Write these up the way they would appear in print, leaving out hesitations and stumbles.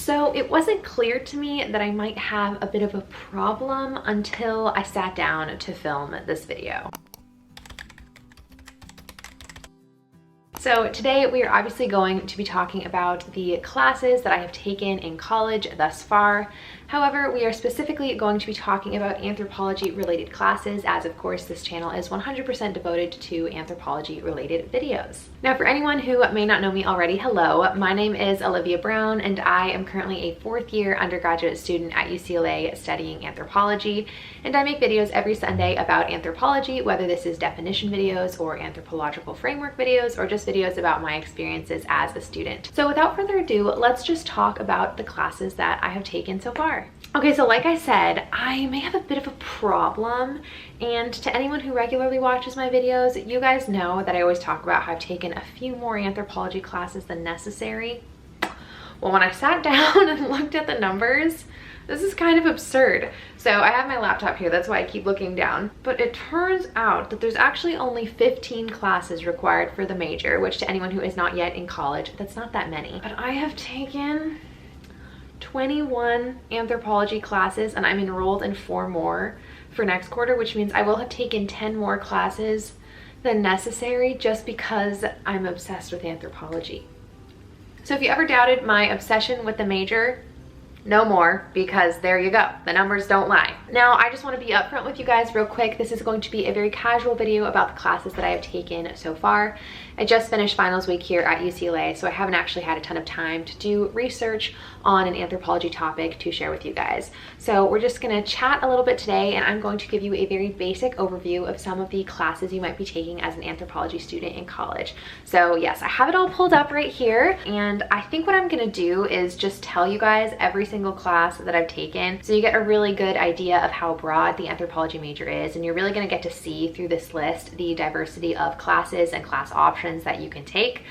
So it wasn't clear to me that I might have a bit of a problem until I sat down to film this video. So today we are obviously going to be talking about the classes that I have taken in college thus far. However, we are specifically going to be talking about anthropology related classes, as of course this channel is 100% devoted to anthropology related videos. Now, for anyone who may not know me already, hello, my name is Alivia Brown and I am currently a fourth year undergraduate student at UCLA studying anthropology, and I make videos every Sunday about anthropology, whether this is definition videos or anthropological framework videos or just videos about my experiences as a student. So without further ado, let's just talk about the classes that I have taken so far. Okay, so like I said, I may have a bit of a problem, and to anyone who regularly watches my videos, you guys know that I always talk about how I've taken a few more anthropology classes than necessary. Well, when I sat down and looked at the numbers, this is kind of absurd. So I have my laptop here, that's why I keep looking down. But it turns out that there's actually only 15 classes required for the major, which to anyone who is not yet in college, that's not that many. But I have taken 21 anthropology classes and I'm enrolled in 4 more for next quarter, which means I will have taken 10 more classes than necessary just because I'm obsessed with anthropology. So if you ever doubted my obsession with the major, no more, because there you go, the numbers don't lie. Now, I just want to be upfront with you guys real quick. This is going to be a very casual video about the classes that I have taken so far. I just finished finals week here at UCLA, so I haven't actually had a ton of time to do research on an anthropology topic to share with you guys. So we're just gonna chat a little bit today, and I'm going to give you a very basic overview of some of the classes you might be taking as an anthropology student in college. So yes, I have it all pulled up right here, and I think what I'm gonna do is just tell you guys every single class that I've taken, so you get a really good idea of how broad the anthropology major is, and you're really gonna get to see through this list the diversity of classes and class options that you can take.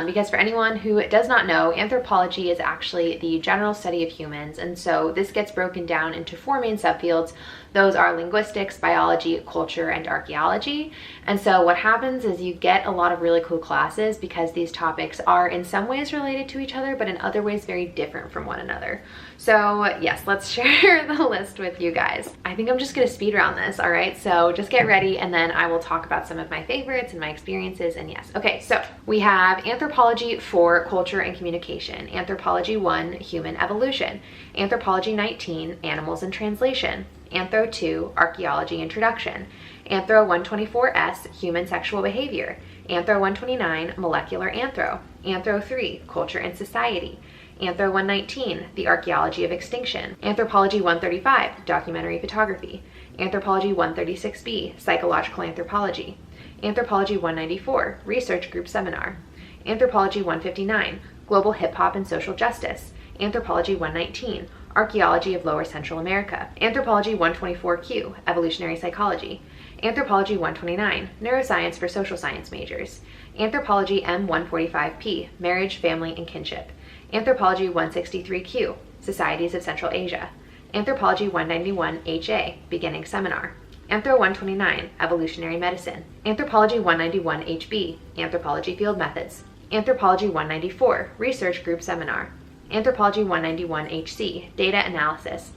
Because for anyone who does not know, anthropology is actually the general study of humans, and so this gets broken down into 4 main subfields. Those are linguistics, biology, culture, and archaeology. And so what happens is you get a lot of really cool classes because these topics are in some ways related to each other, but in other ways very different from one another. So yes, let's share the list with you guys. I think I'm just gonna speed around this, all right? So just get ready, and then I will talk about some of my favorites and my experiences, and yes. Okay, so we have Anthropology 4, Culture and Communication, Anthropology 1, Human Evolution, Anthropology 19, Animals and Translation, Anthro 2, Archaeology Introduction, Anthro 124S, Human Sexual Behavior, Anthro 129, Molecular Anthro, Anthro 3, Culture and Society, Anthro 119, The Archaeology of Extinction, Anthropology 135, Documentary Photography, Anthropology 136B, Psychological Anthropology, Anthropology 194, Research Group Seminar, Anthropology 159, Global Hip Hop and Social Justice, Anthropology 119, Archaeology of Lower Central America, Anthropology 124Q, Evolutionary Psychology, Anthropology 129, Neuroscience for Social Science Majors, Anthropology M145P, Marriage, Family, and Kinship, Anthropology 163Q, Societies of Central Asia, Anthropology 191HA, Beginning Seminar, Anthro 129, Evolutionary Medicine, Anthropology 191HB, Anthropology Field Methods, Anthropology 194, Research Group Seminar, Anthropology 191HC, Data Analysis,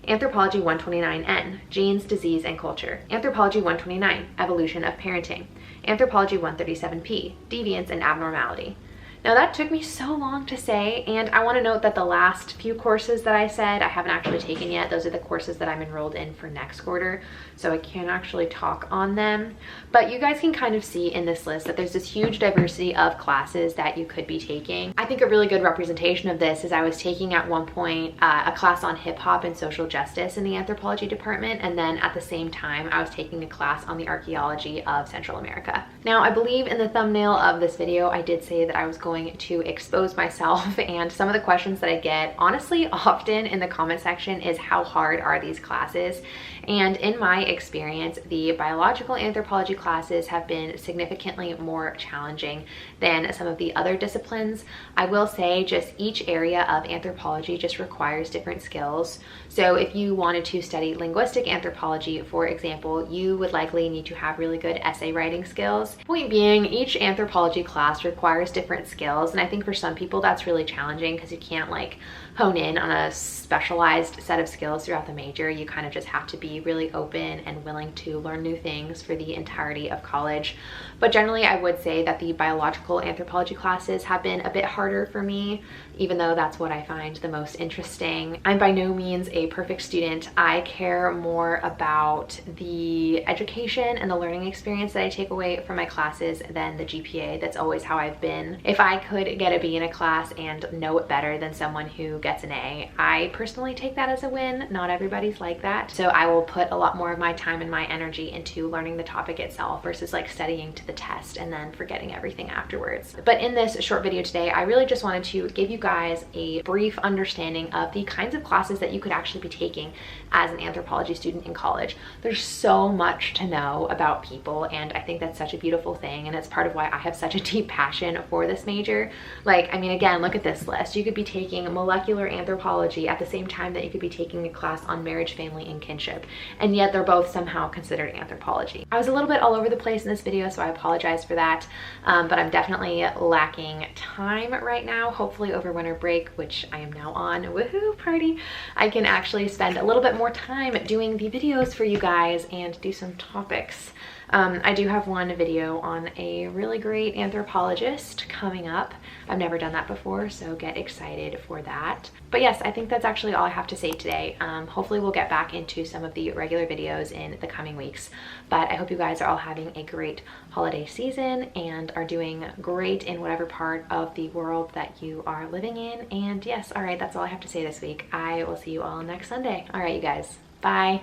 Anthropology 129N, Genes, Disease, and Culture, Anthropology 129, Evolution of Parenting, Anthropology 137P, Deviance and Abnormality. Now that took me so long to say, and I want to note that the last few courses that I said I haven't actually taken yet. Those are the courses that I'm enrolled in for next quarter, so I can't actually talk on them. But you guys can kind of see in this list that there's this huge diversity of classes that you could be taking. I think a really good representation of this is I was taking at one point a class on hip hop and social justice in the anthropology department, and then at the same time I was taking a class on the archaeology of Central America. Now, I believe in the thumbnail of this video I did say that I was going to expose myself, and some of the questions that I get honestly often in the comment section is how hard are these classes? And in my experience, the biological anthropology classes have been significantly more challenging than some of the other disciplines. I will say just each area of anthropology just requires different skills. So if you wanted to study linguistic anthropology, for example, you would likely need to have really good essay writing skills. skills. Point being, each anthropology class requires different skills, and I think for some people that's really challenging because you can't like hone in on a specialized set of skills throughout the major. You kind of just have to be really open and willing to learn new things for the entirety of college. But generally, I would say that the biological anthropology classes have been a bit harder for me, even though that's what I find the most interesting. I'm by no means a perfect student. I care more about the education and the learning experience that I take away from my classes than the GPA. That's always how I've been. If I could get a B in a class and know it better than someone who gets an A, I personally take that as a win. Not everybody's like that. So I will put a lot more of my time and my energy into learning the topic itself versus like studying to the test and then forgetting everything afterwards. But in this short video today, I really just wanted to give you guys a brief understanding of the kinds of classes that you could actually be taking as an anthropology student in college. There's so much to know about people, and I think that's such a beautiful thing, and it's part of why I have such a deep passion for this major. Like, I mean, again, look at this list. You could be taking molecular anthropology at the same time that you could be taking a class on marriage, family, and kinship, and yet they're both somehow considered anthropology. I was a little bit all over the place in this video, so I apologize for that, but I'm definitely lacking time right now. Hopefully over winter break, which I am now on, woohoo party, I can actually spend a little bit more time doing the videos for you guys and do some topics. I do have one video on a really great anthropologist coming up. I've never done that before, so get excited for that. But yes, I think that's actually all I have to say today. Hopefully we'll get back into some of the regular videos in the coming weeks, but I hope you guys are all having a great holiday season and are doing great in whatever part of the world that you are living in. And yes, all right, that's all I have to say this week. I will see you all next Sunday. All right, you guys, bye.